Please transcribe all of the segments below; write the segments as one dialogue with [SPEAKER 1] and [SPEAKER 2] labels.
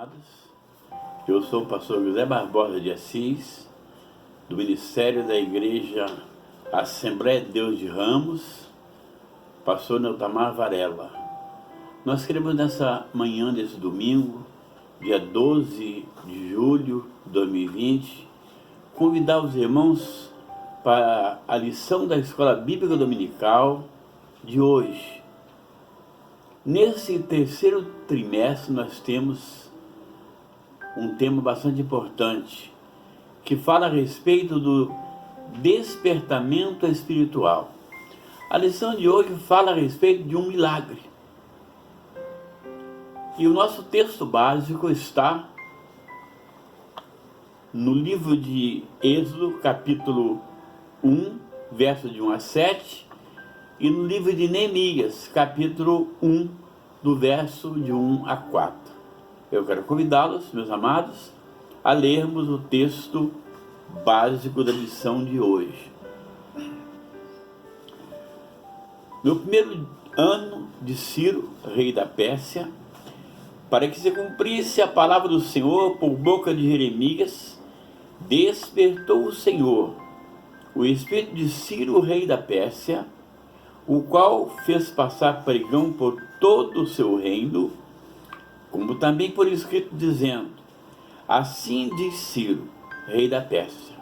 [SPEAKER 1] amados. Eu sou o pastor José Barbosa de Assis, do Ministério da Igreja Assembleia de Deus de Ramos, pastor Neutamar Varela. Nós queremos nessa manhã desse domingo, dia 12 de julho de 2020, convidar os irmãos para a lição da Escola Bíblica Dominical de hoje. Nesse terceiro trimestre nós temos um tema bastante importante, que fala a respeito do despertamento espiritual. A lição de hoje fala a respeito de um milagre. E o nosso texto básico está no livro de Êxodo, capítulo 1, versos de 1 a 7, e no livro de Neemias, capítulo 1, do verso de 1 a 4. Eu quero convidá-los, meus amados, a lermos o texto básico da lição de hoje. No primeiro ano de Ciro, rei da Pérsia, para que se cumprisse a palavra do Senhor por boca de Jeremias, despertou o Senhor o espírito de Ciro, rei da Pérsia, o qual fez passar pregão por todo o seu reino, como também por escrito, dizendo: assim diz Ciro, rei da Pérsia: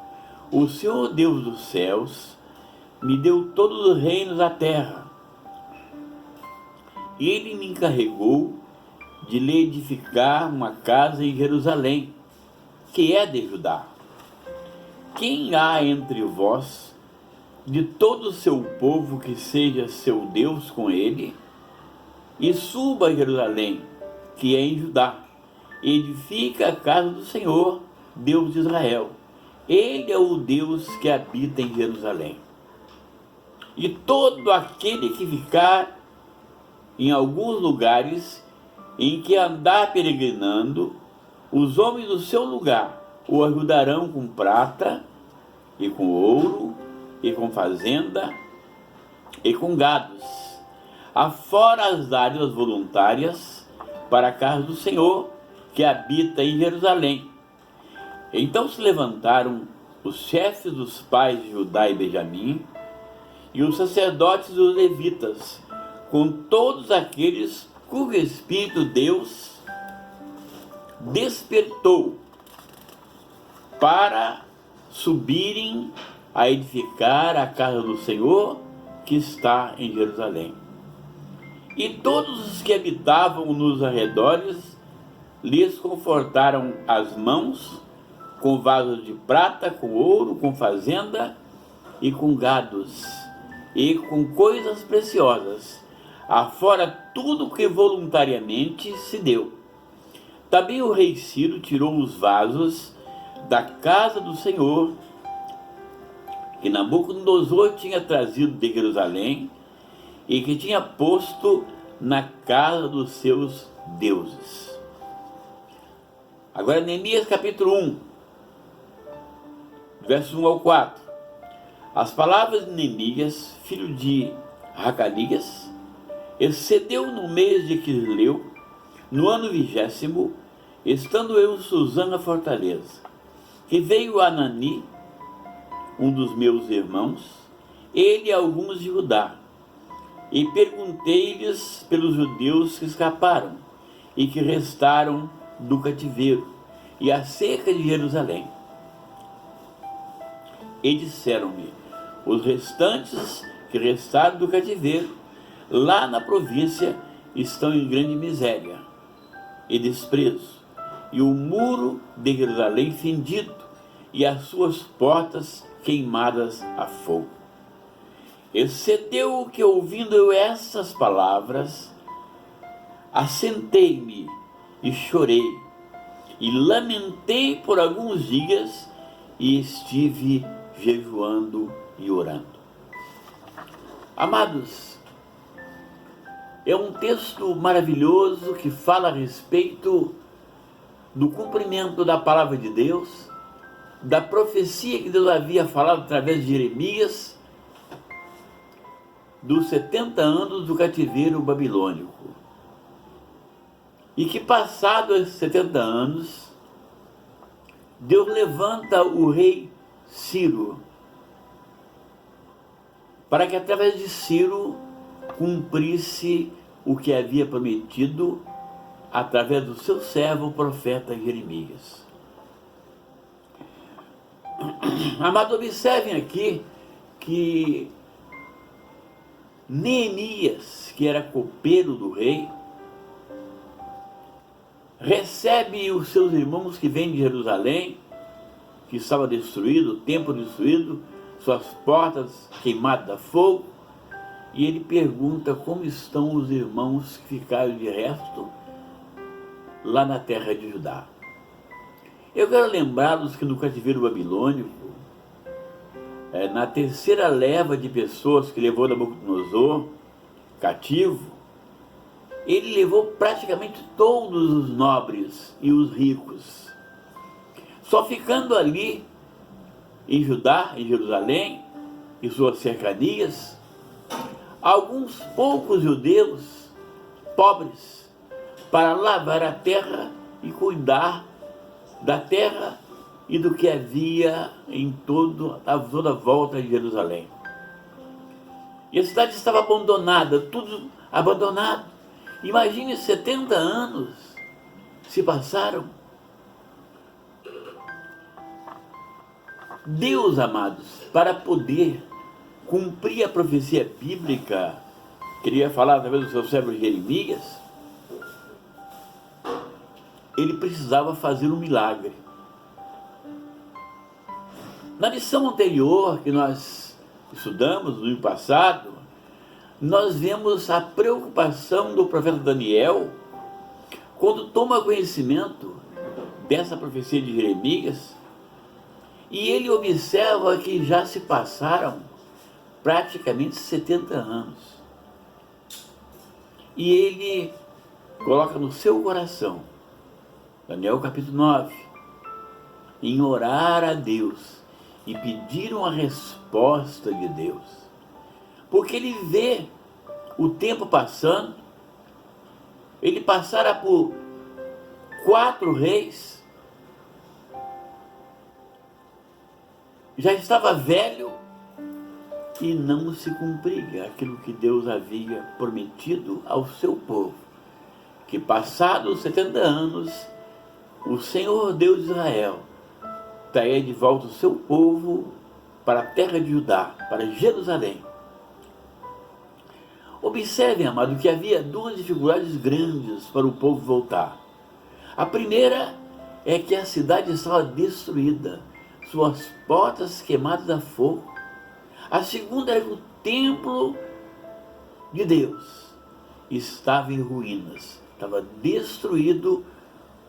[SPEAKER 1] o Senhor Deus dos céus me deu todos os reinos da terra. Ele me encarregou de lhe edificar uma casa em Jerusalém, que é de Judá. Quem há entre vós de todo o seu povo que seja seu Deus com ele, e suba a Jerusalém, que é em Judá, e edifica a casa do Senhor, Deus de Israel. Ele é o Deus que habita em Jerusalém. E todo aquele que ficar em alguns lugares em que andar peregrinando, os homens do seu lugar o ajudarão com prata, e com ouro, e com fazenda, e com gados, afora as dádivas voluntárias para a casa do Senhor, que habita em Jerusalém. Então se levantaram os chefes dos pais de Judá e Benjamim, e os sacerdotes e os levitas, com todos aqueles cujo Espírito Deus despertou, para subirem a edificar a casa do Senhor, que está em Jerusalém. E todos os que habitavam nos arredores lhes confortaram as mãos com vasos de prata, com ouro, com fazenda e com gados, e com coisas preciosas, afora tudo que voluntariamente se deu. Também o rei Ciro tirou os vasos da casa do Senhor, que Nabucodonosor tinha trazido de Jerusalém, e que tinha posto na casa dos seus deuses. Agora Neemias capítulo 1, versos 1 ao 4. As palavras de Neemias, filho de Racalias, excedeu no mês de Quisleu, no ano 20º, estando eu em Susã na fortaleza, que veio Anani, um dos meus irmãos, ele e alguns de Judá, e perguntei-lhes pelos judeus que escaparam e que restaram do cativeiro, e acerca de Jerusalém. E disseram-me: os restantes que restaram do cativeiro, lá na província, estão em grande miséria e desprezo, e o muro de Jerusalém fendido, e as suas portas queimadas a fogo. Excedeu que, ouvindo eu essas palavras, assentei-me e chorei, e lamentei por alguns dias, e estive jejuando e orando. Amados, é um texto maravilhoso que fala a respeito do cumprimento da palavra de Deus, da profecia que Deus havia falado através de Jeremias, dos 70 anos do cativeiro babilônico. E que passados esses 70 anos, Deus levanta o rei Ciro, para que através de Ciro cumprisse o que havia prometido através do seu servo, o profeta Jeremias. Amados, observem aqui que Neemias, que era copeiro do rei, recebe os seus irmãos que vêm de Jerusalém, que estava destruído, o templo destruído, suas portas queimadas a fogo, e ele pergunta como estão os irmãos que ficaram de resto lá na terra de Judá. Eu quero lembrá-los que no cativeiro babilônico, na terceira leva de pessoas que levou Nabucodonosor cativo, ele levou praticamente todos os nobres e os ricos, só ficando ali em Judá, em Jerusalém e suas cercanias, alguns poucos judeus pobres, para lavar a terra e cuidar da terra e do que havia em toda a volta de Jerusalém. E a cidade estava abandonada, tudo abandonado. Imagine, 70 anos se passaram. Deus, amados, para poder cumprir a profecia bíblica, queria falar através do seu servo Jeremias, ele precisava fazer um milagre. Na lição anterior que nós estudamos no ano passado, nós vemos a preocupação do profeta Daniel quando toma conhecimento dessa profecia de Jeremias, e ele observa que já se passaram praticamente 70 anos. E ele coloca no seu coração, Daniel capítulo 9, em orar a Deus e pedir uma resposta de Deus. Porque ele vê o tempo passando, ele passara por 4 reis, já estava velho e não se cumpria aquilo que Deus havia prometido ao seu povo, que passados 70 anos, o Senhor Deus de Israel traria de volta o seu povo para a terra de Judá, para Jerusalém. Observem, amado, que havia 2 dificuldades grandes para o povo voltar. A primeira é que a cidade estava destruída, suas portas queimadas a fogo. A segunda era que o templo de Deus estava em ruínas, estava destruído,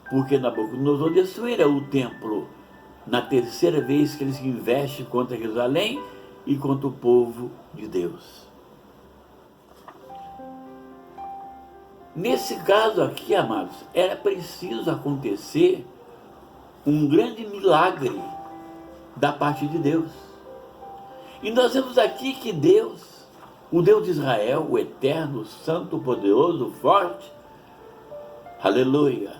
[SPEAKER 1] porque Nabucodonosor destruíra o templo na terceira vez que eles investem contra Jerusalém e contra o povo de Deus. Nesse caso aqui, amados, era preciso acontecer um grande milagre da parte de Deus. E nós vemos aqui que Deus, o Deus de Israel, o eterno, santo, poderoso, forte, aleluia,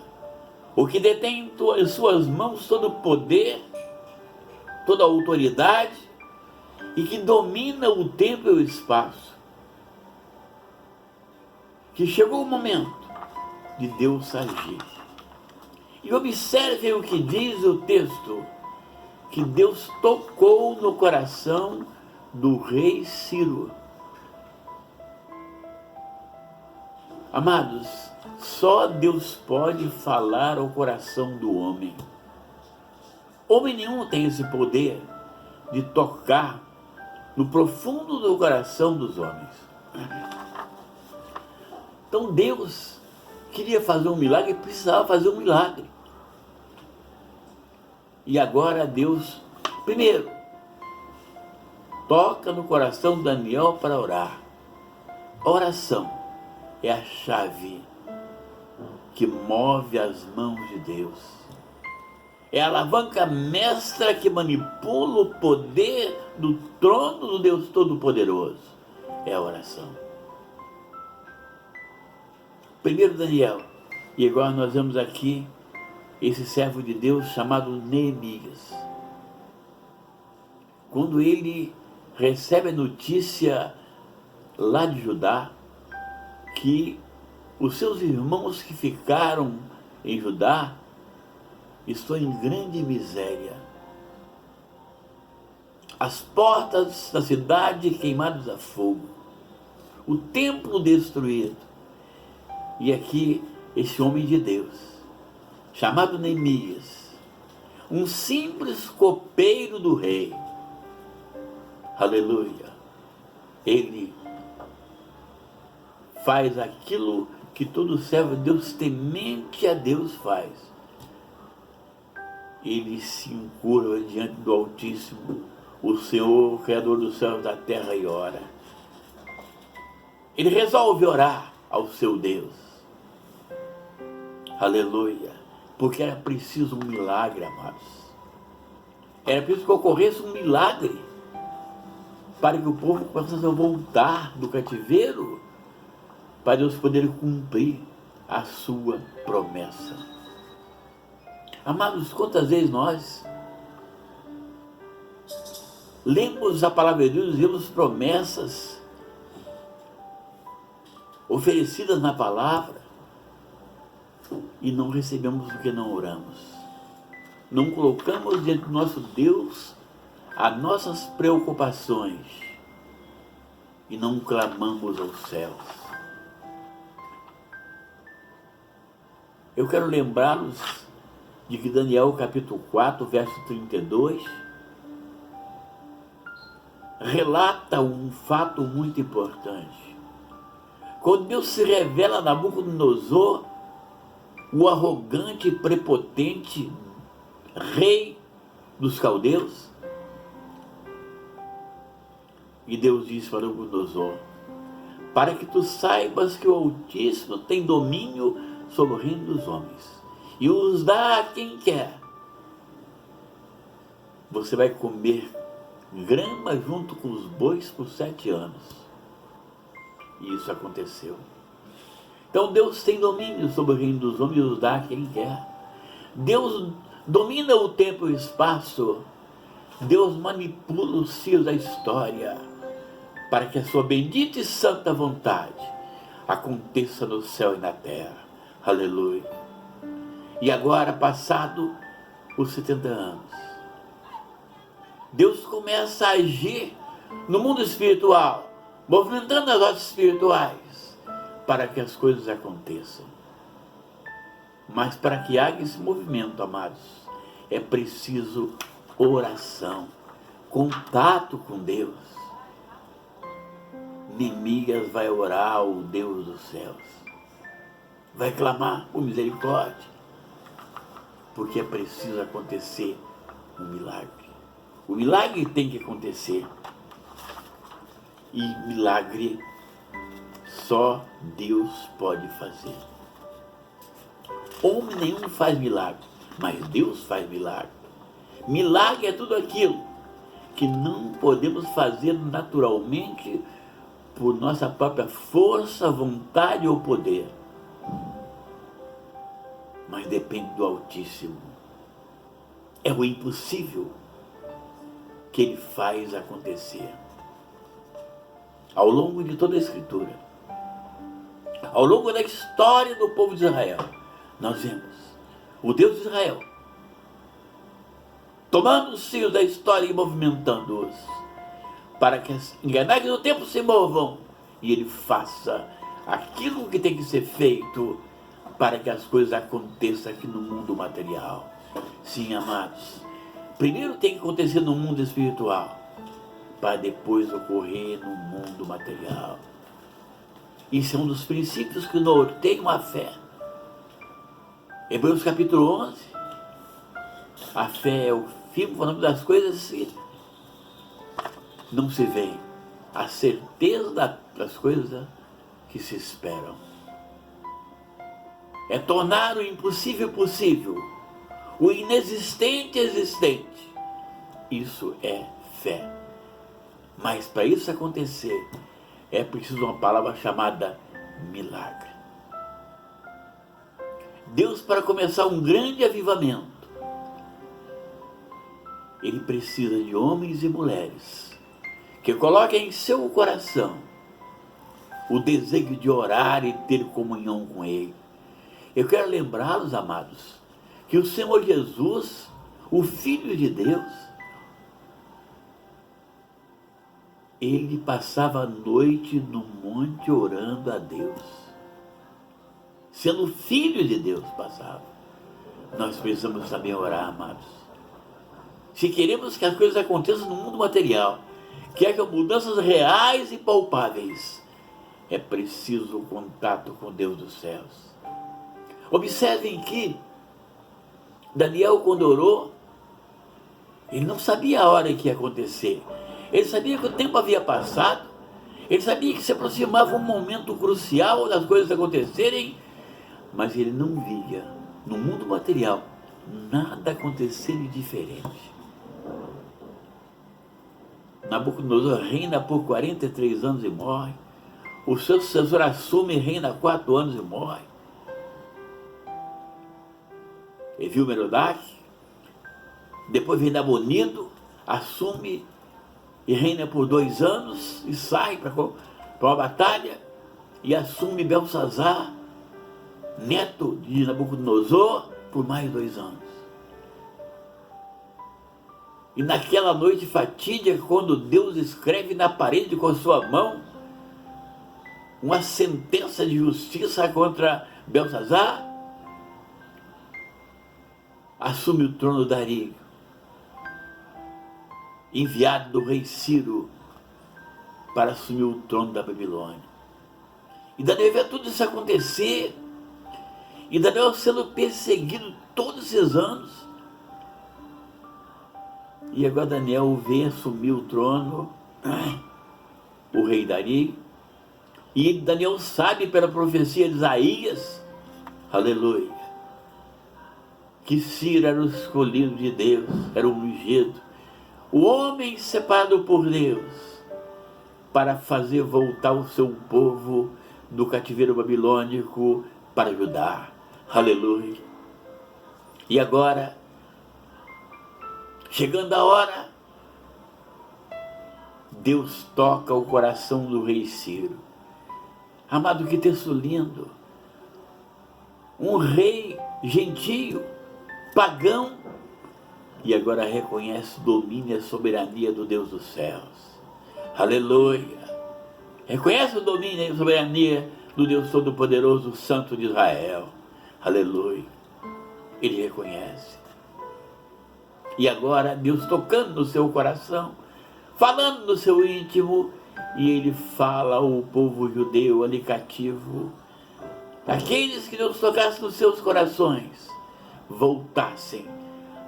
[SPEAKER 1] o que detém em suas mãos todo o poder, toda a autoridade, e que domina o tempo e o espaço, que chegou o momento de Deus agir. E observem o que diz o texto, que Deus tocou no coração do rei Ciro. Amados, só Deus pode falar ao coração do homem. Homem nenhum tem esse poder de tocar no profundo do coração dos homens. Então Deus queria fazer um milagre e precisava fazer um milagre. E agora Deus, primeiro, toca no coração de Daniel para orar. Oração é a chave que move as mãos de Deus. É a alavanca mestra que manipula o poder do trono do Deus Todo-Poderoso. É a oração. Primeiro Daniel E agora nós vemos aqui esse servo de Deus chamado Neemias. Quando ele recebe a notícia lá de Judá que os seus irmãos que ficaram em Judá estão em grande miséria, as portas da cidade queimadas a fogo, o templo destruído. E aqui esse homem de Deus, chamado Neemias, um simples copeiro do rei, aleluia, ele faz aquilo que todo servo de Deus temente a Deus faz. Ele se encurva diante do Altíssimo, o Senhor, Criador dos céus e da terra, e ora. Ele resolve orar ao seu Deus. Aleluia. Porque era preciso um milagre, amados. Era preciso que ocorresse um milagre para que o povo começasse a voltar do cativeiro, para Deus poder cumprir a sua promessa. Amados, quantas vezes nós lemos a palavra de Deus e vemos promessas oferecidas na palavra e não recebemos porque não oramos. Não colocamos diante do nosso Deus as nossas preocupações e não clamamos aos céus. Eu quero lembrá-los de que Daniel capítulo 4, verso 32, relata um fato muito importante. Quando Deus se revela a Nabucodonosor, o arrogante e prepotente rei dos caldeus, e Deus diz para Nabucodonosor: para que tu saibas que o Altíssimo tem domínio sobre o reino dos homens e os dá a quem quer. Você vai comer grama junto com os bois por 7 anos. E isso aconteceu. Então Deus tem domínio sobre o reino dos homens e os dá a quem quer. Deus domina o tempo e o espaço. Deus manipula os fios da história para que a sua bendita e santa vontade aconteça no céu e na terra. Aleluia. E agora, passado os 70 anos, Deus começa a agir no mundo espiritual, movimentando as ordens espirituais, para que as coisas aconteçam. Mas para que haja esse movimento, amados, é preciso oração, contato com Deus. Neemias vai orar ao Deus dos céus, vai clamar por misericórdia, porque é preciso acontecer um milagre. O milagre tem que acontecer. E milagre só Deus pode fazer. Homem nenhum faz milagre, mas Deus faz milagre. Milagre é tudo aquilo que não podemos fazer naturalmente por nossa própria força, vontade ou poder. Mas depende do Altíssimo. É o impossível que Ele faz acontecer. Ao longo de toda a Escritura, ao longo da história do povo de Israel, nós vemos o Deus de Israel tomando os fios da história e movimentando-os, para que as engrenagens do tempo se movam e Ele faça aquilo que tem que ser feito para que as coisas aconteçam aqui no mundo material. Sim, amados, primeiro tem que acontecer no mundo espiritual, para depois ocorrer no mundo material. Isso é um dos princípios que norteiam a fé. Hebreus capítulo 11, a fé é o firme fundamento das coisas que não se veem, a certeza das coisas que se esperam. É tornar o impossível possível, o inexistente existente. Isso é fé. Mas para isso acontecer, é preciso uma palavra chamada milagre. Deus, para começar um grande avivamento, Ele precisa de homens e mulheres que coloquem em seu coração o desejo de orar e ter comunhão com Ele. Eu quero lembrá-los, amados, que o Senhor Jesus, o Filho de Deus, Ele passava a noite no monte orando a Deus. Sendo Filho de Deus, passava. Nós precisamos também orar, amados. Se queremos que as coisas aconteçam no mundo material, que haja mudanças reais e palpáveis, é preciso o contato com Deus dos céus. Observem que Daniel, quando orou, ele não sabia a hora que ia acontecer. Ele sabia que o tempo havia passado. Ele sabia que se aproximava um momento crucial das coisas acontecerem, mas ele não via, no mundo material, nada acontecer de diferente. Nabucodonosor reina por 43 anos e morre. O seu sucessor assume e reina 4 anos e morre. Evil-Merodach, depois vem Nabonido, assume e reina por 2 anos e sai para uma batalha e assume Belsazar, neto de Nabucodonosor, por mais 2 anos. E naquela noite fatídica, quando Deus escreve na parede com a sua mão uma sentença de justiça contra Belsazar, assume o trono Dario, enviado do rei Ciro para assumir o trono da Babilônia. E Daniel vê tudo isso acontecer, e Daniel sendo perseguido todos esses anos, e agora Daniel vem assumir o trono, o rei Dario, e Daniel sabe pela profecia de Isaías, aleluia, que Ciro era o escolhido de Deus, era o ungido, o homem separado por Deus para fazer voltar o seu povo do cativeiro babilônico para Judá, aleluia. E agora, chegando a hora, Deus toca o coração do rei Ciro. Amado, que texto lindo! Um rei gentio, pagão, e agora reconhece o domínio e a soberania do Deus dos céus. Aleluia! Reconhece o domínio e a soberania do Deus Todo-Poderoso, Santo de Israel. Aleluia! Ele reconhece. E agora Deus tocando no seu coração, falando no seu íntimo, e ele fala ao povo judeu ali cativo, aqueles que Deus tocasse nos seus corações, voltassem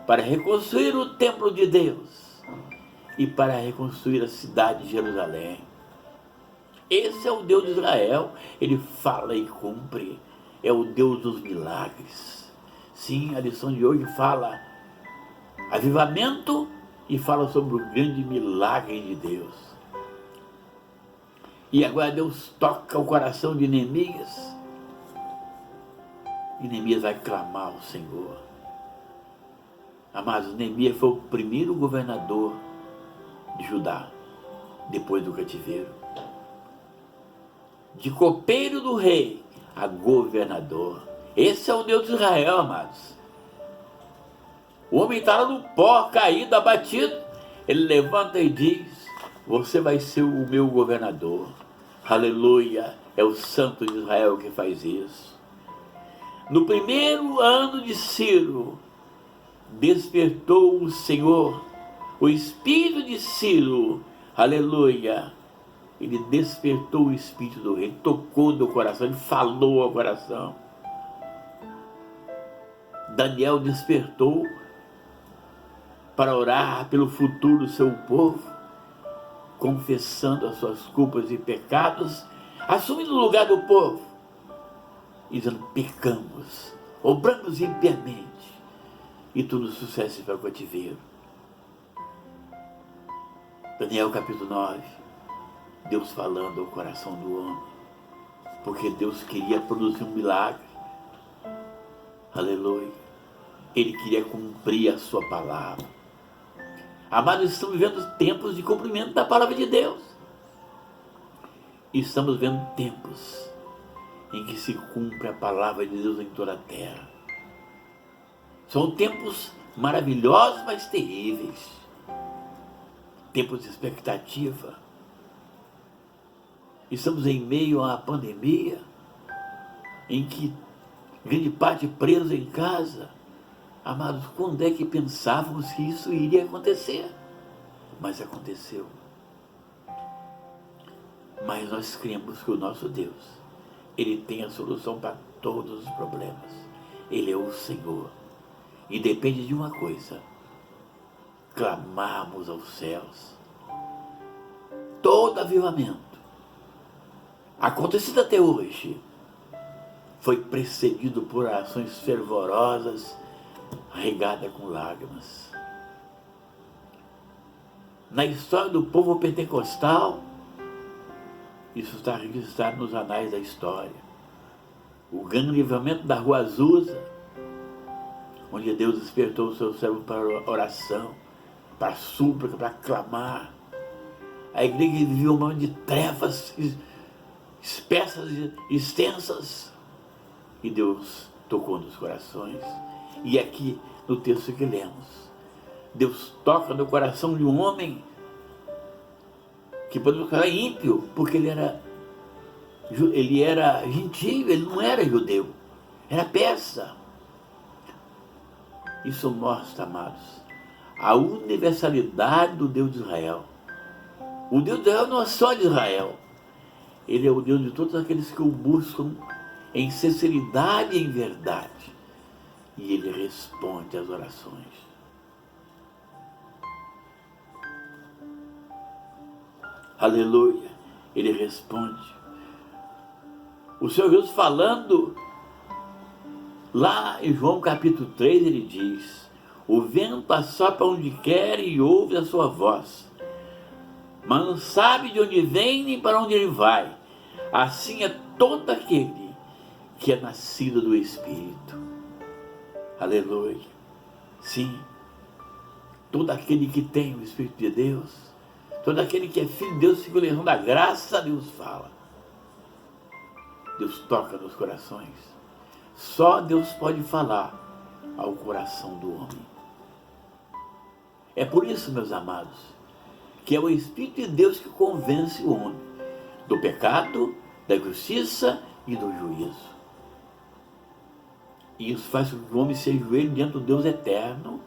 [SPEAKER 1] para reconstruir o templo de Deus e para reconstruir a cidade de Jerusalém. Esse é o Deus de Israel, ele fala e cumpre, é o Deus dos milagres. Sim, a lição de hoje fala avivamento e fala sobre o grande milagre de Deus. E agora Deus toca o coração de Neemias, e Neemias vai clamar ao Senhor. Amados, Neemias foi o primeiro governador de Judá, depois do cativeiro. De copeiro do rei a governador. Esse é o Deus de Israel, amados. O homem está lá no pó, caído, abatido. Ele levanta e diz: você vai ser o meu governador. Aleluia! É o Santo de Israel que faz isso. No primeiro ano de Ciro, despertou o Senhor, o espírito de Ciro, aleluia, ele despertou o espírito do rei, tocou no coração, ele falou ao coração. Daniel despertou para orar pelo futuro do seu povo, confessando as suas culpas e pecados, assumindo o lugar do povo, e dizendo: pecamos, obramos impiamente, e tudo sucesso para o cativeiro. Daniel capítulo 9, Deus falando ao coração do homem, porque Deus queria produzir um milagre. Aleluia. Ele queria cumprir a sua palavra. Amados, estamos vivendo tempos de cumprimento da palavra de Deus. E estamos vendo tempos em que se cumpre a palavra de Deus em toda a terra. São tempos maravilhosos, mas terríveis. Tempos de expectativa. Estamos em meio a uma pandemia em que grande parte preso em casa. Amados, quando é que pensávamos que isso iria acontecer? Mas aconteceu. Mas nós cremos que o nosso Deus, Ele tem a solução para todos os problemas. Ele é o Senhor. E depende de uma coisa: clamarmos aos céus. Todo avivamento acontecido até hoje foi precedido por orações fervorosas, regada com lágrimas. Na história do povo pentecostal, isso está registrado nos anais da história. O grande livramento da Rua Azusa, onde Deus despertou o seu servo para oração, para súplica, para clamar. A igreja vivia um momento de trevas espessas e extensas, e Deus tocou nos corações. E aqui no texto que lemos, Deus toca no coração de um homem que podemos falar ímpio, porque ele era gentio, ele não era judeu, era persa. Isso mostra, amados, a universalidade do Deus de Israel. O Deus de Israel não é só de Israel, Ele é o Deus de todos aqueles que o buscam em sinceridade e em verdade. E Ele responde às orações. Aleluia. Ele responde. O Senhor Jesus falando lá em João capítulo 3, ele diz: o vento assopra onde quer e ouve a sua voz, mas não sabe de onde vem nem para onde ele vai. Assim é todo aquele que é nascido do Espírito. Aleluia. Sim, todo aquele que tem o Espírito de Deus, todo aquele que é filho de Deus, segundo a razão da graça, Deus fala. Deus toca nos corações. Só Deus pode falar ao coração do homem. É por isso, meus amados, que é o Espírito de Deus que convence o homem do pecado, da justiça e do juízo. E isso faz com que o homem se ajoelhe diante do Deus eterno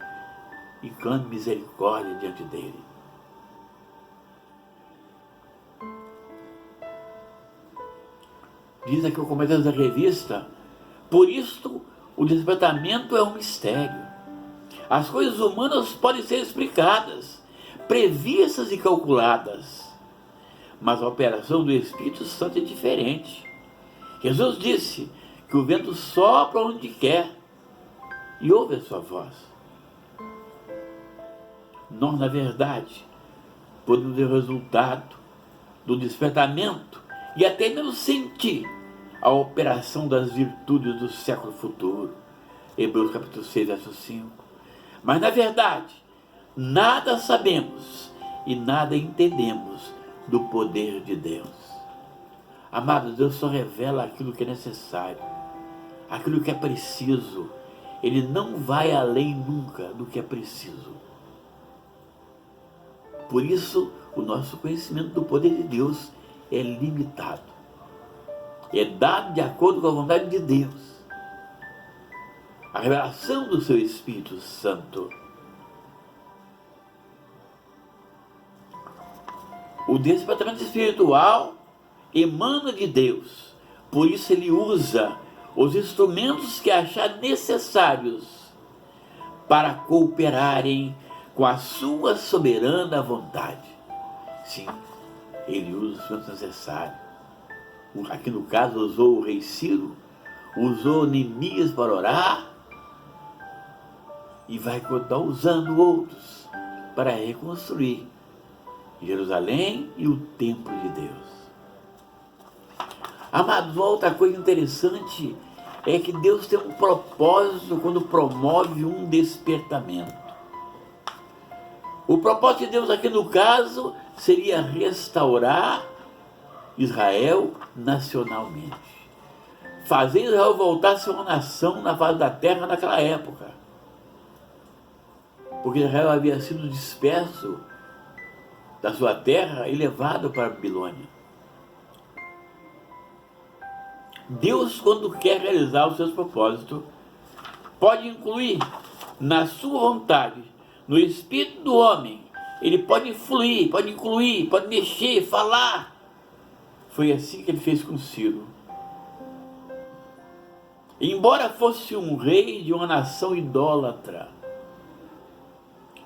[SPEAKER 1] e clame misericórdia diante dele. Diz aqui o comentário da revista: por isso o despertamento é um mistério. As coisas humanas podem ser explicadas, previstas e calculadas, mas a operação do Espírito Santo é diferente. Jesus disse que o vento sopra onde quer e ouve a sua voz. Nós, na verdade, podemos ver o resultado do despertamento e até mesmo sentir a operação das virtudes do século futuro. Hebreus capítulo 6, verso 5. Mas, na verdade, nada sabemos e nada entendemos do poder de Deus. Amados, Deus só revela aquilo que é necessário, aquilo que é preciso. Ele não vai além nunca do que é preciso. Por isso, o nosso conhecimento do poder de Deus é limitado. É dado de acordo com a vontade de Deus. A revelação do seu Espírito Santo. O despertamento espiritual emana de Deus. Por isso ele usa os instrumentos que achar necessários para cooperarem com a sua soberana vontade. Sim, ele usa os instrumentos necessários. Aqui no caso usou o rei Ciro, usou Neemias para orar, e vai continuar usando outros para reconstruir Jerusalém e o templo de Deus. Amados, outra coisa interessante é que Deus tem um propósito quando promove um despertamento. O propósito de Deus aqui no caso seria restaurar Israel nacionalmente. Fazer Israel voltar a ser uma nação na face da terra naquela época. Porque Israel havia sido disperso da sua terra e levado para a Babilônia. Deus, quando quer realizar os seus propósitos, pode incluir na sua vontade, no espírito do homem, ele pode fluir, pode incluir, pode mexer, falar. Foi assim que ele fez com Ciro. Embora fosse um rei de uma nação idólatra,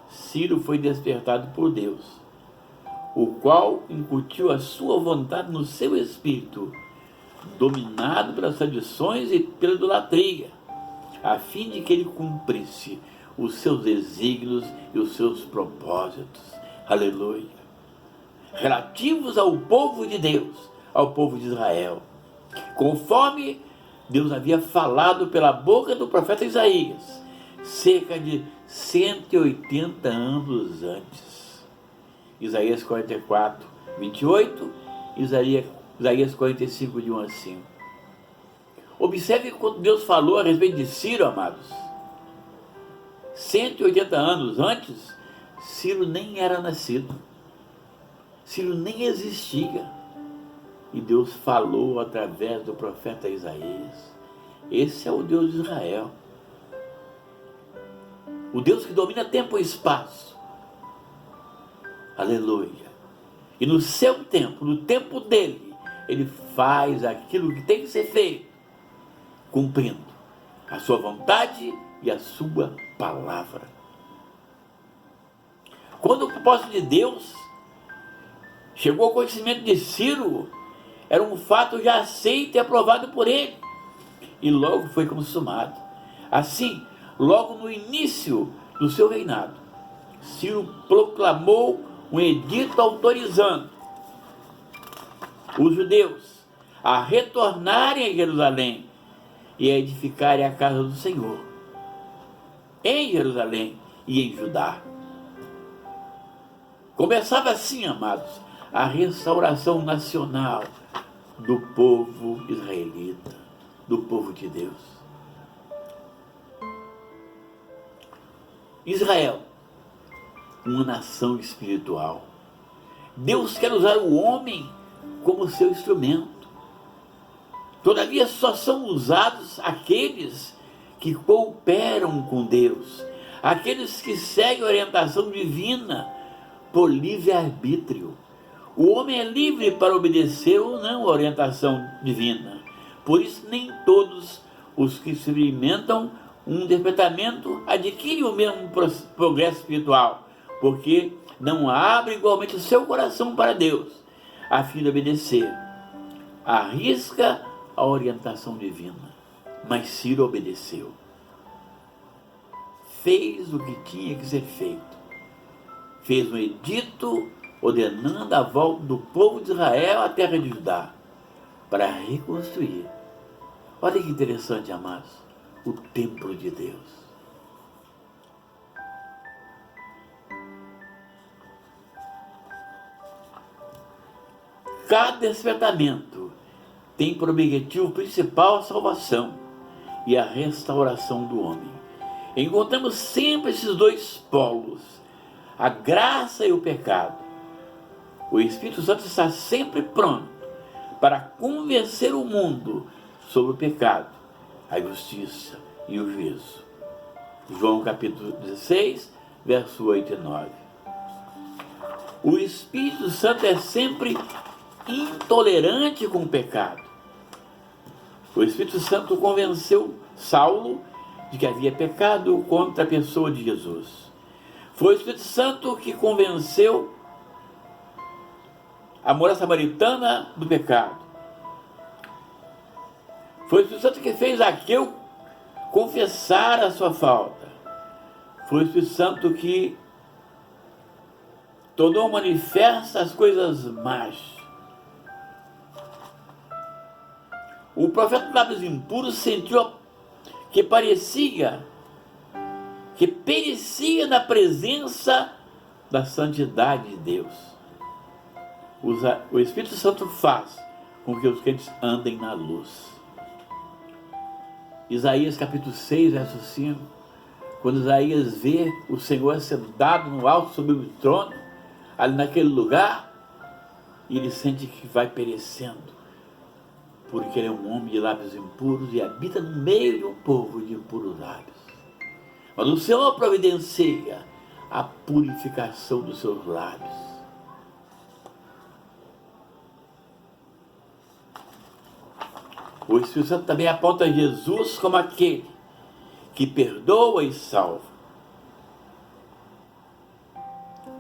[SPEAKER 1] Ciro foi despertado por Deus, o qual incutiu a sua vontade no seu espírito, dominado pelas tradições e pela idolatria, a fim de que ele cumprisse os seus desígnios e os seus propósitos. Aleluia! Relativos ao povo de Deus, ao povo de Israel, conforme Deus havia falado pela boca do profeta Isaías, cerca de 180 anos antes. Isaías 44, 28, Isaías 45, de 1 a 5. Observe quando Deus falou a respeito de Ciro, amados. 180 anos antes, Ciro nem era nascido. Ciro nem existia. E Deus falou através do profeta Isaías. Esse é o Deus de Israel. O Deus que domina tempo e espaço. Aleluia. E no seu tempo, no tempo dele, ele faz aquilo que tem que ser feito, cumprindo a sua vontade e a sua palavra. Quando o propósito de Deus chegou ao conhecimento de Ciro, era um fato já aceito e aprovado por ele, e logo foi consumado. Assim, logo no início do seu reinado, Ciro proclamou um edito autorizando os judeus a retornarem a Jerusalém e a edificarem a casa do Senhor, em Jerusalém e em Judá. Começava assim, amados, a restauração nacional do povo israelita, do povo de Deus. Israel, uma nação espiritual. Deus quer usar o homem como seu instrumento. Todavia, só são usados aqueles que cooperam com Deus, aqueles que seguem a orientação divina por livre-arbítrio. O homem é livre para obedecer ou não a orientação divina. Por isso, nem todos os que experimentam um despertamento adquirem o mesmo progresso espiritual, porque não abrem igualmente o seu coração para Deus, a fim de obedecer. Arrisca a orientação divina, mas Ciro obedeceu. Fez o que tinha que ser feito. Fez um edito ordenando a volta do povo de Israel à terra de Judá, para reconstruir. Olha que interessante, amados, o templo de Deus. Cada despertamento tem por objetivo principal a salvação e a restauração do homem. Encontramos sempre esses dois polos, a graça e o pecado. O Espírito Santo está sempre pronto para convencer o mundo sobre o pecado, a justiça e o juízo. João capítulo 16, verso 8 e 9. O Espírito Santo é sempre intolerante com o pecado. O Espírito Santo convenceu Saulo de que havia pecado contra a pessoa de Jesus. Foi o Espírito Santo que convenceu a mulher samaritana do pecado. Foi o Espírito Santo que fez Zaqueu confessar a sua falta. Foi o Espírito Santo que tornou manifesta as coisas más. O profeta de lábios impuros sentiu que perecia na presença da santidade de Deus. O Espírito Santo faz com que os crentes andem na luz. Isaías capítulo 6, verso 5, quando Isaías vê o Senhor sentado no alto sobre o trono, ali naquele lugar, ele sente que vai perecendo, porque ele é um homem de lábios impuros e habita no meio de um povo de impuros lábios. Mas o Senhor providencia a purificação dos seus lábios. O Espírito Santo também aponta Jesus como aquele que perdoa e salva.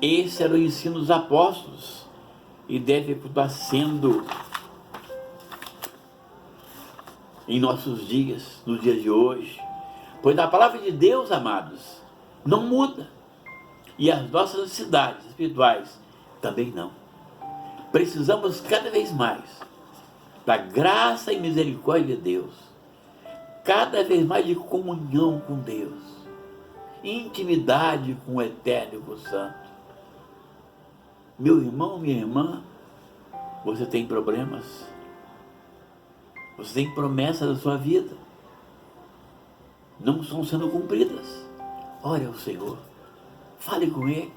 [SPEAKER 1] Esse era o ensino dos apóstolos e deve continuar sendo em nossos dias, nos dias de hoje. Pois a palavra de Deus, amados, não muda. E as nossas necessidades espirituais também não. Precisamos cada vez mais da graça e misericórdia de Deus. Cada vez mais de comunhão com Deus. Intimidade com o Eterno e com o Santo. Meu irmão, minha irmã, você tem problemas? Você tem promessas da sua vida? Não estão sendo cumpridas? Ore ao Senhor. Fale com Ele.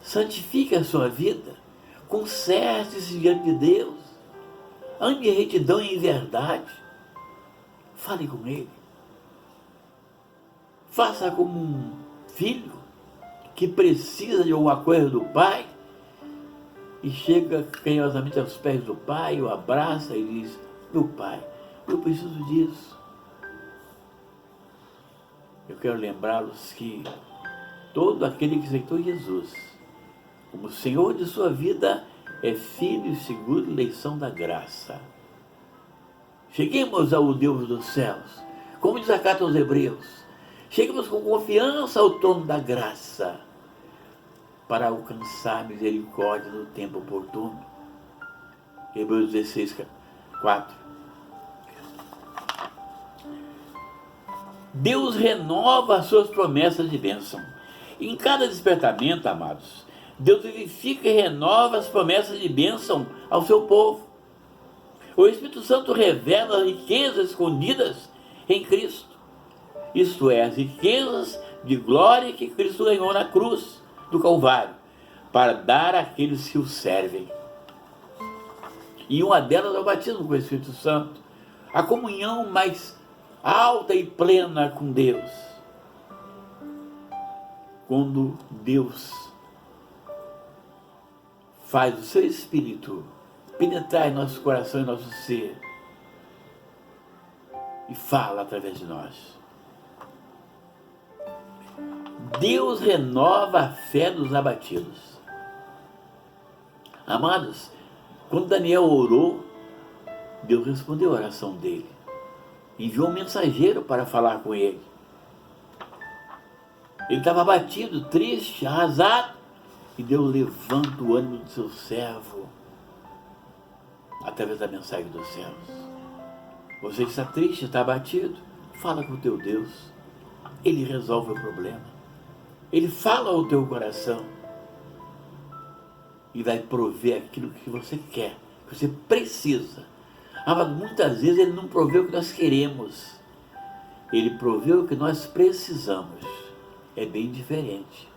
[SPEAKER 1] Santifique a sua vida. Conserte-se diante de Deus. Ande em retidão e em verdade. Fale com Ele. Faça como um filho que precisa de alguma coisa do pai e chega carinhosamente aos pés do pai, o abraça e diz: meu pai, eu preciso disso. Eu quero lembrá-los que todo aquele que aceitou Jesus como Senhor de sua vida é filho segundo a eleição da graça. Cheguemos ao Deus dos céus, como diz a carta aos Hebreus, cheguemos com confiança ao trono da graça, para alcançar misericórdia no tempo oportuno. Hebreus 16, 4. Deus renova as suas promessas de bênção. Em cada despertamento, amados, Deus vivifica e renova as promessas de bênção ao seu povo. O Espírito Santo revela as riquezas escondidas em Cristo. Isto é, as riquezas de glória que Cristo ganhou na cruz do Calvário, para dar àqueles que o servem. E uma delas é o batismo com o Espírito Santo, a comunhão mais alta e plena com Deus. Quando Deus faz o seu Espírito penetrar em nosso coração e nosso ser e fala através de nós. Deus renova a fé dos abatidos. Amados, quando Daniel orou, Deus respondeu a oração dele. Enviou um mensageiro para falar com ele. Ele estava abatido, triste, arrasado. E Deus levanta o ânimo do seu servo através da mensagem dos céus. Você que está triste, está abatido, fala com o teu Deus. Ele resolve o problema. Ele fala ao teu coração e vai prover aquilo que você quer, que você precisa. Mas muitas vezes Ele não provê o que nós queremos. Ele provê o que nós precisamos. É bem diferente.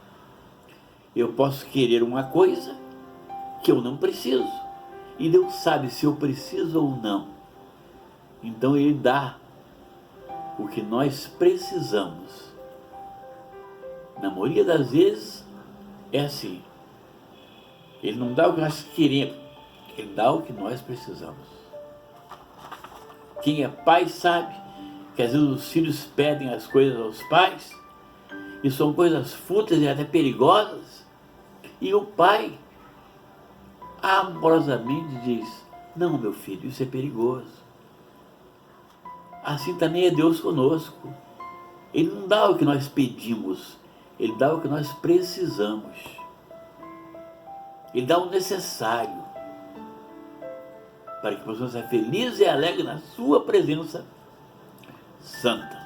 [SPEAKER 1] Eu posso querer uma coisa que eu não preciso. E Deus sabe se eu preciso ou não. Então Ele dá o que nós precisamos. Na maioria das vezes é assim. Ele não dá o que nós queremos. Ele dá o que nós precisamos. Quem é pai sabe que às vezes os filhos pedem as coisas aos pais e são coisas fúteis e até perigosas, e o pai amorosamente diz: não, meu filho, isso é perigoso. Assim também é Deus conosco. Ele não dá o que nós pedimos, Ele dá o que nós precisamos. Ele dá o necessário para que possamos ser felizes e alegres na sua presença santa.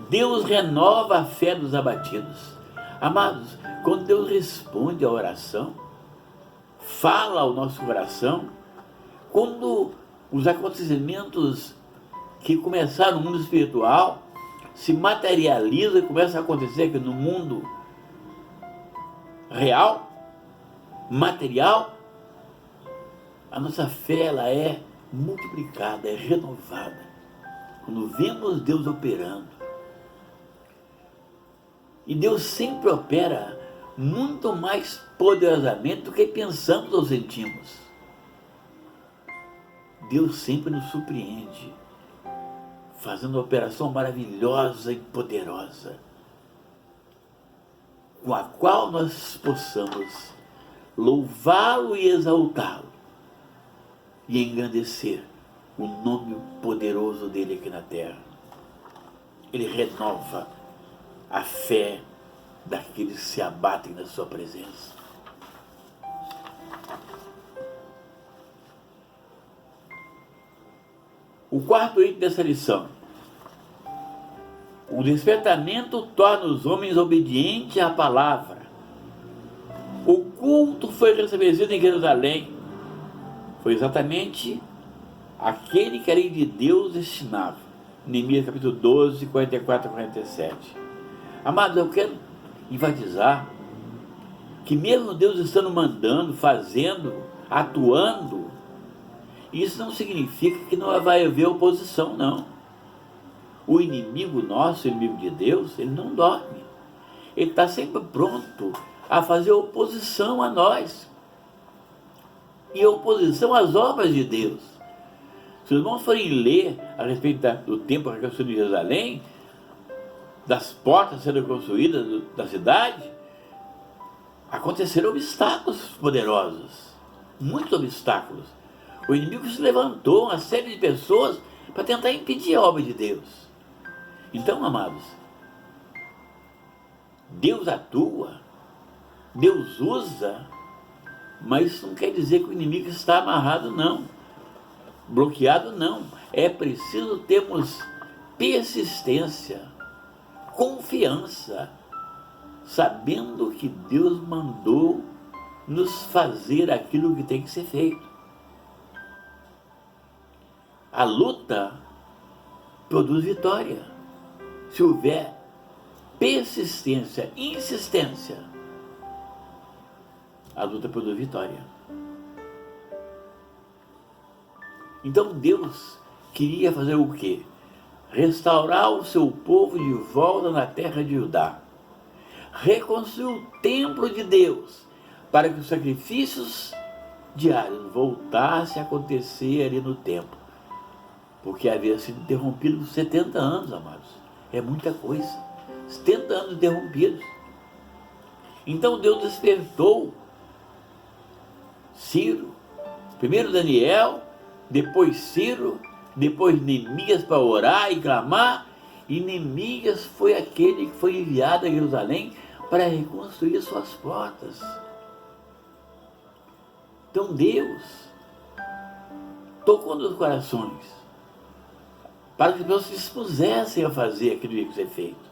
[SPEAKER 1] Deus renova a fé dos abatidos. Amados, quando Deus responde à oração, fala ao nosso coração, quando os acontecimentos que começaram no mundo espiritual se materializam e começam a acontecer aqui no mundo real, material, a nossa fé ela é multiplicada, é renovada. Quando vemos Deus operando. E Deus sempre opera muito mais poderosamente do que pensamos ou sentimos. Deus sempre nos surpreende, fazendo uma operação maravilhosa e poderosa, com a qual nós possamos louvá-lo e exaltá-lo e engrandecer o nome poderoso dele aqui na terra. Ele renova a fé daqueles que se abatem na sua presença. O quarto item dessa lição: o despertamento torna os homens obedientes à palavra. O culto foi restabelecido em Jerusalém. Foi exatamente aquele que a lei de Deus destinava. Neemias capítulo 12, 44 a 47. Amados, eu quero enfatizar que mesmo Deus estando mandando, fazendo, atuando, isso não significa que não vai haver oposição, não. O inimigo nosso, o inimigo de Deus, ele não dorme. Ele está sempre pronto a fazer oposição a nós. E oposição às obras de Deus. Se os irmãos forem ler a respeito do templo reconstruído de Jerusalém, das portas sendo construídas da cidade, aconteceram obstáculos poderosos, muitos obstáculos. O inimigo se levantou, uma série de pessoas, para tentar impedir a obra de Deus. Então, amados, Deus atua, Deus usa, mas isso não quer dizer que o inimigo está amarrado, não, bloqueado, não. É preciso termos persistência, confiança, sabendo que Deus mandou nos fazer aquilo que tem que ser feito. A luta produz vitória. Se houver persistência, insistência, a luta produz vitória. Então Deus queria fazer o quê? Restaurar o seu povo de volta na terra de Judá. Reconstruir o templo de Deus, para que os sacrifícios diários voltassem a acontecer ali no templo. Porque havia sido interrompido por 70 anos, amados. É muita coisa. 70 anos interrompidos. Então Deus despertou Ciro, primeiro Daniel, depois Ciro, depois Neemias para orar e clamar, e Neemias foi aquele que foi enviado a Jerusalém para reconstruir suas portas. Então Deus tocou nos corações para que as pessoas se dispusessem a fazer aquilo que tinha que ser feito.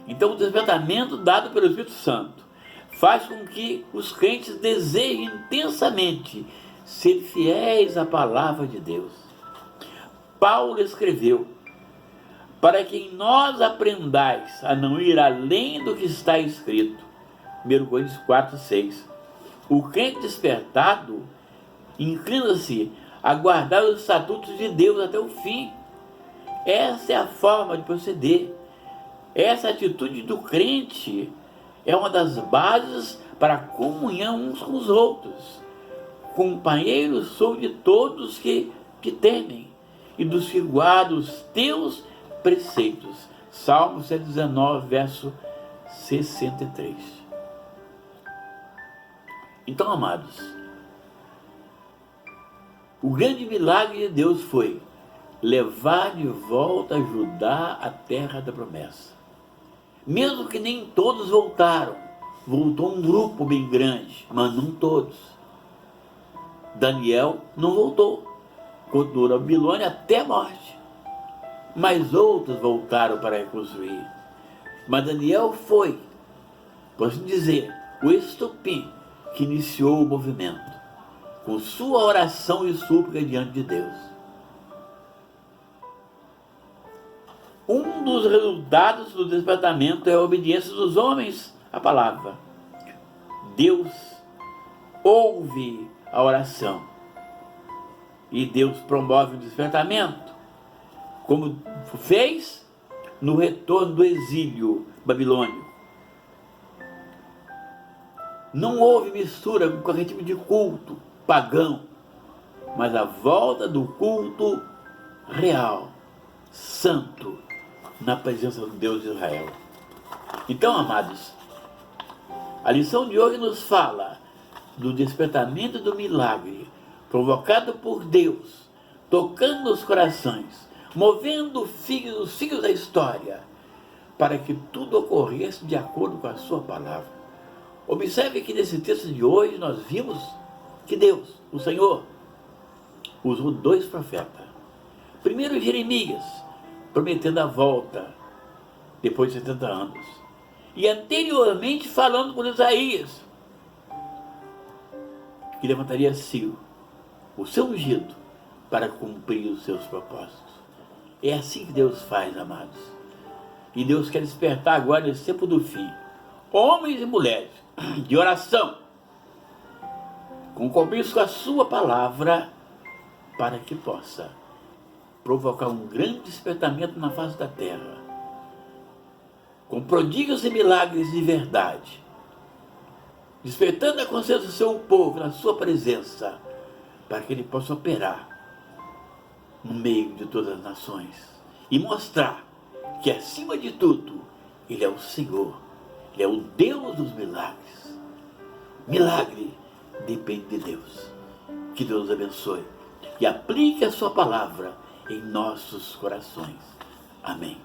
[SPEAKER 1] Então o despertamento dado pelo Espírito Santo faz com que os crentes desejem intensamente ser fiéis à palavra de Deus. Paulo escreveu: para que em nós aprendais a não ir além do que está escrito. 1 Coríntios 4, 6. O crente despertado inclina-se a guardar os estatutos de Deus até o fim. Essa é a forma de proceder. Essa atitude do crente é uma das bases para a comunhão uns com os outros. Companheiros sou de todos que temem e dos que guardam os teus preceitos. Salmo 119, verso 63. Então, amados, o grande milagre de Deus foi levar de volta a Judá a terra da promessa. Mesmo que nem todos voltaram, voltou um grupo bem grande, mas não todos. Daniel não voltou, continuou na Babilônia até a morte. Mas outros voltaram para reconstruir. Mas Daniel foi, por assim dizer, o estopim que iniciou o movimento, com sua oração e súplica diante de Deus. Um dos resultados do despertamento é a obediência dos homens à palavra. Deus ouve a oração e Deus promove o despertamento, como fez no retorno do exílio babilônico. Não houve mistura com qualquer tipo de culto pagão, mas a volta do culto real, santo, na presença do Deus de Israel. Então, amados, a lição de hoje nos fala do despertamento do milagre provocado por Deus, tocando os corações, movendo os filhos da história, para que tudo ocorresse de acordo com a sua palavra. Observe que nesse texto de hoje nós vimos que Deus, o Senhor, usou 2 profetas. Primeiro Jeremias, prometendo a volta depois de 70 anos. E anteriormente falando com Isaías, que levantaria Ciro, o seu ungido, para cumprir os seus propósitos. É assim que Deus faz, amados. E Deus quer despertar agora nesse tempo do fim, homens e mulheres de oração, com compromisso com a sua palavra, para que possa provocar um grande despertamento na face da terra, com prodígios e milagres de verdade, despertando a consciência do seu povo na sua presença, para que ele possa operar no meio de todas as nações e mostrar que, acima de tudo, ele é o Senhor, ele é o Deus dos milagres. Milagre depende de Deus. Que Deus abençoe e aplique a sua palavra em nossos corações. Amém.